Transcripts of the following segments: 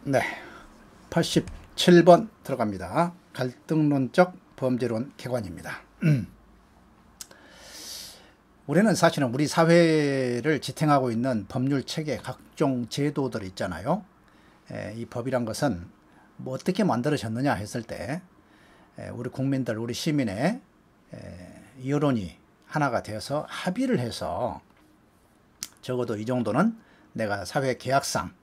네, 87번 들어갑니다. 갈등론적 범죄론 개관입니다. 우리는 사실은 우리 사회를 지탱하고 있는 법률 체계, 각종 제도들 있잖아요. 이 법이란 것은 뭐 어떻게 만들어졌느냐 했을 때 우리 국민들, 우리 시민의 여론이 하나가 되어서 합의를 해서 적어도 이 정도는 내가 사회 계약상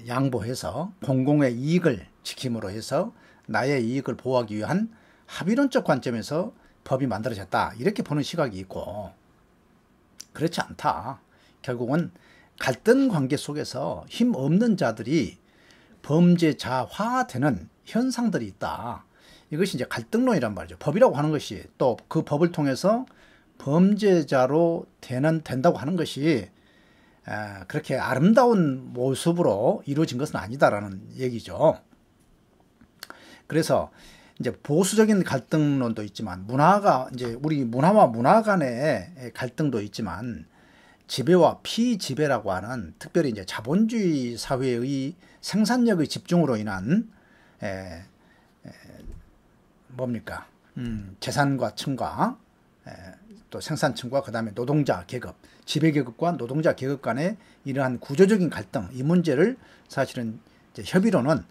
양보해서 공공의 이익을 지킴으로 해서 나의 이익을 보호하기 위한 합의론적 관점에서 법이 만들어졌다, 이렇게 보는 시각이 있고, 그렇지 않다. 결국은 갈등 관계 속에서 힘 없는 자들이 범죄자화되는 현상들이 있다. 이것이 이제 갈등론이란 말이죠. 법이라고 하는 것이, 또 그 법을 통해서 범죄자로 된다고 하는 것이 그렇게 아름다운 모습으로 이루어진 것은 아니다라는 얘기죠. 그래서 이제 보수적인 갈등론도 있지만, 문화가 이제 우리 문화와 문화 간의 갈등도 있지만, 지배와 피지배라고 하는, 특별히 이제 자본주의 사회의 생산력의 집중으로 인한 뭡니까? 재산과 층과 또 생산층과 그다음에 노동자 계급, 지배계급과 노동자 계급 간의 이러한 구조적인 갈등, 이 문제를 사실은 이제 협의론은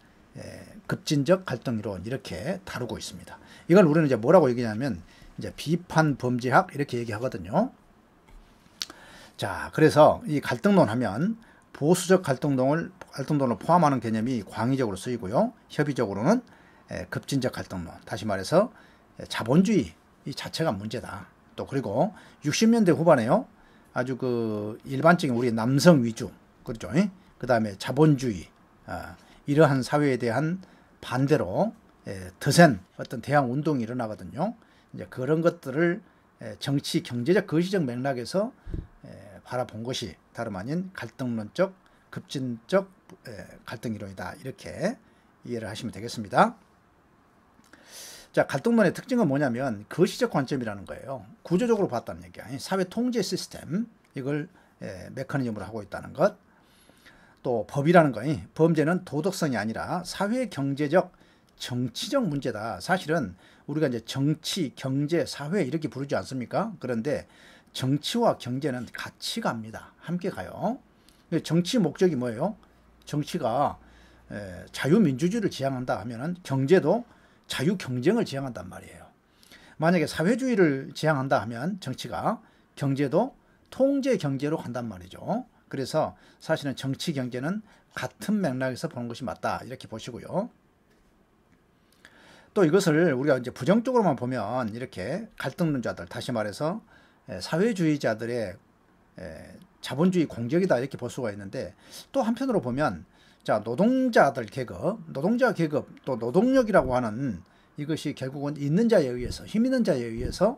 급진적 갈등이론, 이렇게 다루고 있습니다. 이걸 우리는 이제 뭐라고 얘기하냐면 이제 비판 범죄학, 이렇게 얘기하거든요. 자, 그래서 이 갈등론 하면 보수적 갈등론을 포함하는 개념이 광의적으로 쓰이고요. 협의적으로는 급진적 갈등론, 다시 말해서 자본주의 이 자체가 문제다. 또 그리고 60년대 후반에요, 아주 그 일반적인 우리 남성 위주, 그렇죠? 그 다음에 자본주의, 이러한 사회에 대한 반대로 더센 어떤 대항 운동이 일어나거든요. 이제 그런 것들을 정치, 경제적, 거시적 맥락에서 바라본 것이 다름 아닌 갈등론적, 급진적 갈등 이론이다, 이렇게 이해를 하시면 되겠습니다. 자, 갈등론의 특징은 뭐냐면 거시적 관점이라는 거예요. 구조적으로 봤다는 얘기야. 사회 통제 시스템, 이걸 메커니즘으로 하고 있다는 것. 또 법이라는 거, 범죄는 도덕성이 아니라 사회 경제적, 정치적 문제다. 사실은 우리가 이제 정치, 경제, 사회 이렇게 부르지 않습니까? 그런데 정치와 경제는 같이 갑니다. 함께 가요. 정치 목적이 뭐예요? 정치가 자유민주주의를 지향한다 하면은 경제도 자유경쟁을 지향한단 말이에요. 만약에 사회주의를 지향한다 하면 정치가, 경제도 통제 경제로 간단 말이죠. 그래서 사실은 정치, 경제는 같은 맥락에서 보는 것이 맞다, 이렇게 보시고요. 또 이것을 우리가 이제 부정적으로만 보면 이렇게 갈등론자들, 다시 말해서 사회주의자들의 자본주의 공격이다, 이렇게 볼 수가 있는데, 또 한편으로 보면 자, 노동자들 계급, 노동자 계급, 또 노동력이라고 하는 이것이 결국은 있는 자에 의해서, 힘 있는 자에 의해서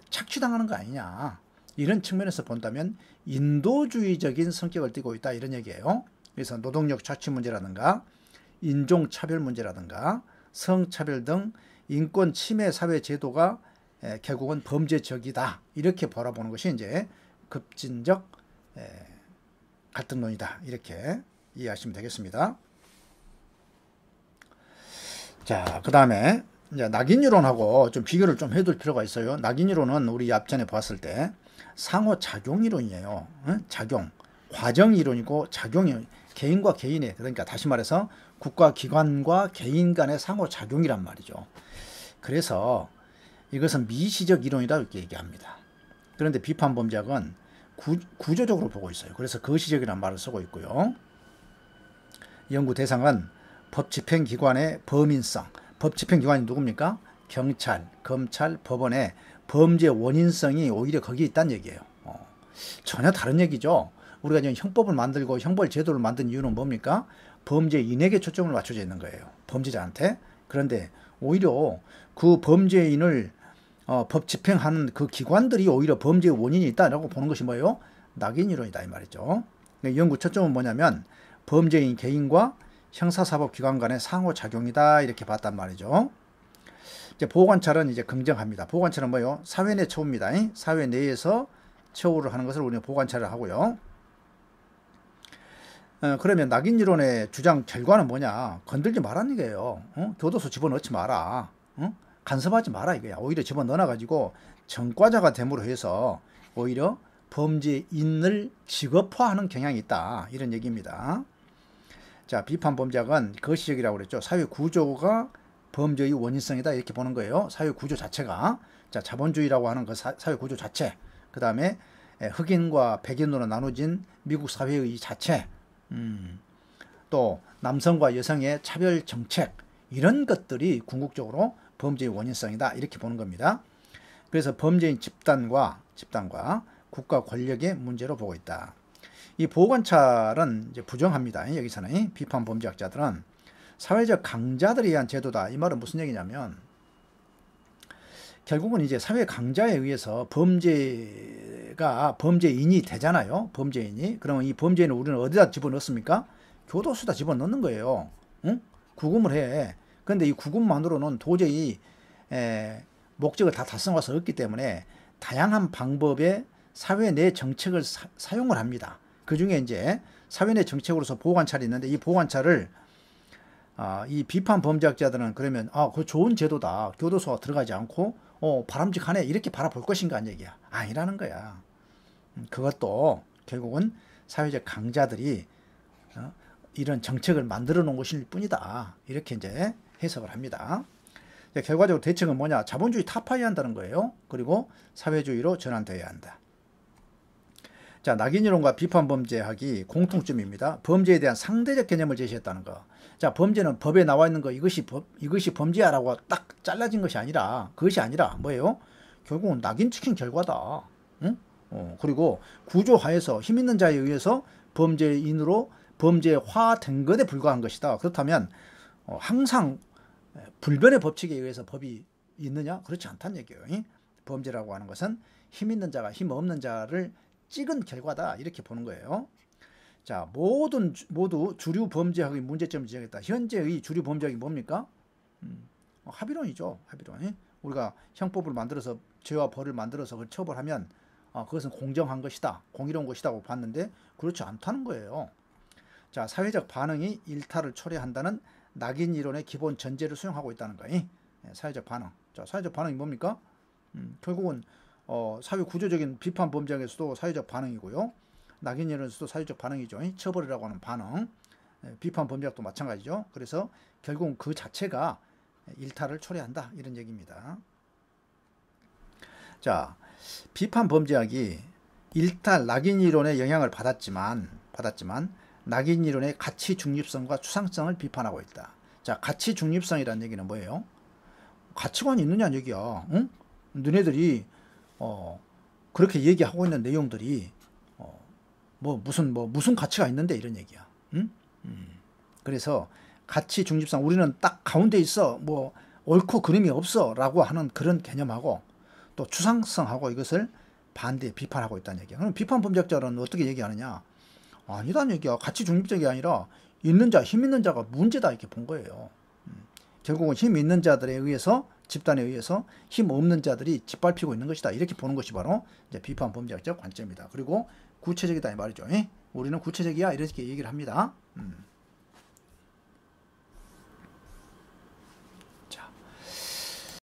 착취당하는 거 아니냐, 이런 측면에서 본다면 인도주의적인 성격을 띠고 있다, 이런 얘기예요. 그래서 노동력 착취 문제라든가 인종차별 문제라든가 성차별 등 인권 침해 사회 제도가 결국은 범죄적이다, 이렇게 바라보는 것이 이제 급진적 갈등론이다, 이렇게 이해하시면 되겠습니다. 자, 그 다음에 이제 낙인이론하고 좀 비교를 좀 해둘 필요가 있어요. 낙인이론은 우리 앞전에 봤을 때 상호작용이론이에요. 작용, 과정이론이고, 작용이 개인과 개인의, 그러니까 다시 말해서 국가기관과 개인 간의 상호작용이란 말이죠. 그래서 이것은 미시적 이론이다, 이렇게 얘기합니다. 그런데 비판범죄학은 구조적으로 보고 있어요. 그래서 거시적이라는 말을 쓰고 있고요. 연구 대상은 법집행기관의 범인성, 법집행기관이 누굽니까? 경찰, 검찰, 법원의 범죄 원인성이 오히려 거기에 있다는 얘기예요. 전혀 다른 얘기죠. 우리가 지금 형법을 만들고 형벌 제도를 만든 이유는 뭡니까? 범죄인에게 초점을 맞춰져 있는 거예요. 범죄자한테. 그런데 오히려 그 범죄인을 법 집행하는 그 기관들이 오히려 범죄의 원인이 있다라고 보는 것이 뭐예요? 낙인이론이다, 이 말이죠. 연구 초점은 뭐냐면 범죄인 개인과 형사사법기관 간의 상호작용이다, 이렇게 봤단 말이죠. 이제 보호관찰은 이제 긍정합니다. 보호관찰은 뭐예요? 사회 내 처우입니다. 사회 내에서 처우를 하는 것을 우리는 보호관찰을 하고요. 그러면 낙인 이론의 주장 결과는 뭐냐? 건들지 말라는 얘기예요. 교도소 집어넣지 마라. 간섭하지 마라 이거야. 오히려 집어넣어가지고 전과자가 됨으로 해서 오히려 범죄인을 직업화하는 경향이 있다. 이런 얘기입니다. 자, 비판 범죄학은 거시적이라고 그랬죠. 사회 구조가 범죄의 원인성이다 이렇게 보는 거예요. 사회 구조 자체가. 자, 자본주의라고 하는 그 사회 구조 자체. 그 다음에 흑인과 백인으로 나눠진 미국 사회의 자체. 또 남성과 여성의 차별 정책. 이런 것들이 궁극적으로 범죄의 원인성이다 이렇게 보는 겁니다. 그래서 범죄인 집단과 국가 권력의 문제로 보고 있다. 이 보호관찰은 이제 부정합니다. 여기서는 비판 범죄학자들은 사회적 강자들에 의한 제도다. 이 말은 무슨 얘기냐면 결국은 이제 사회 강자에 의해서 범죄인이 되잖아요. 범죄인이. 그러면 이 범죄인을 우리는 어디다 집어넣습니까? 교도소에다 집어넣는 거예요. 응? 구금을 해. 그런데 이 구금만으로는 도저히 목적을 다 달성할 수 없기 때문에 다양한 방법의 사회 내 정책을 사용을 합니다. 그 중에 이제 사회 내 정책으로서 보호관찰이 있는데 이 보호관찰을 이 비판 범죄학자들은 그러면 그거 좋은 제도다. 교도소 들어가지 않고 바람직하네. 이렇게 바라볼 것인가 하는 얘기야. 아니라는 거야. 그것도 결국은 사회적 강자들이 이런 정책을 만들어 놓은 것일 뿐이다. 이렇게 이제 해석을 합니다. 결과적으로 대책은 뭐냐? 자본주의 타파해야 한다는 거예요. 그리고 사회주의로 전환되어야 한다. 자, 낙인이론과 비판범죄학이 공통점입니다. 범죄에 대한 상대적 개념을 제시했다는 거. 자, 범죄는 법에 나와 있는 거 이것이 범죄야라고 딱 잘라진 것이 아니라 그것이 아니라 뭐예요? 결국은 낙인 찍힌 결과다. 응? 그리고 구조하에서 힘 있는 자에 의해서 범죄인으로 범죄화된 것에 불과한 것이다. 그렇다면 항상 불변의 법칙에 의해서 법이 있느냐? 그렇지 않다는 얘기예요. 범죄라고 하는 것은 힘 있는 자가 힘 없는 자를 찍은 결과다. 이렇게 보는 거예요. 자, 모두 주류 범죄학의 문제점을 지적했다. 현재의 주류 범죄학이 뭡니까? 합의론이죠. 합의론. 우리가 형법을 만들어서 죄와 벌을 만들어서 그걸 처벌하면 그것은 공정한 것이다. 공의로운 것이라고 봤는데 그렇지 않다는 거예요. 자, 사회적 반응이 일탈을 초래한다는 낙인 이론의 기본 전제를 수용하고 있다는 거예요. 사회적 반응. 자, 사회적 반응이 뭡니까? 결국은 사회 구조적인 비판 범죄학에서도 사회적 반응이고요. 낙인 이론에서도 사회적 반응이죠. 처벌이라고 하는 반응. 비판 범죄학도 마찬가지죠. 그래서 결국은 그 자체가 일탈을 초래한다. 이런 얘기입니다. 자, 비판 범죄학이 일탈 낙인 이론의 영향을 받았지만 낙인 이론의 가치 중립성과 추상성을 비판하고 있다. 자, 가치 중립성이라는 얘기는 뭐예요? 가치관이 있느냐는 얘기야. 응? 너네들이 그렇게 얘기하고 있는 내용들이 무슨 가치가 있는데 이런 얘기야. 응? 그래서 가치 중립성 우리는 딱 가운데 있어. 뭐 옳고 그름이 없어 라고 하는 그런 개념하고 또 추상성하고 이것을 반대 비판하고 있다는 얘기야. 그럼 비판 범죄학자는 어떻게 얘기하느냐? 아니다는 얘기야. 가치 중립적이 아니라 있는 자, 힘 있는 자가 문제다 이렇게 본 거예요. 결국은 힘 있는 자들에 의해서 집단에 의해서 힘 없는 자들이 짓밟히고 있는 것이다. 이렇게 보는 것이 바로 이제 비판 범죄학적 관점이다. 그리고 구체적이다 이 말이죠. 우리는 구체적이야 이렇게 얘기를 합니다.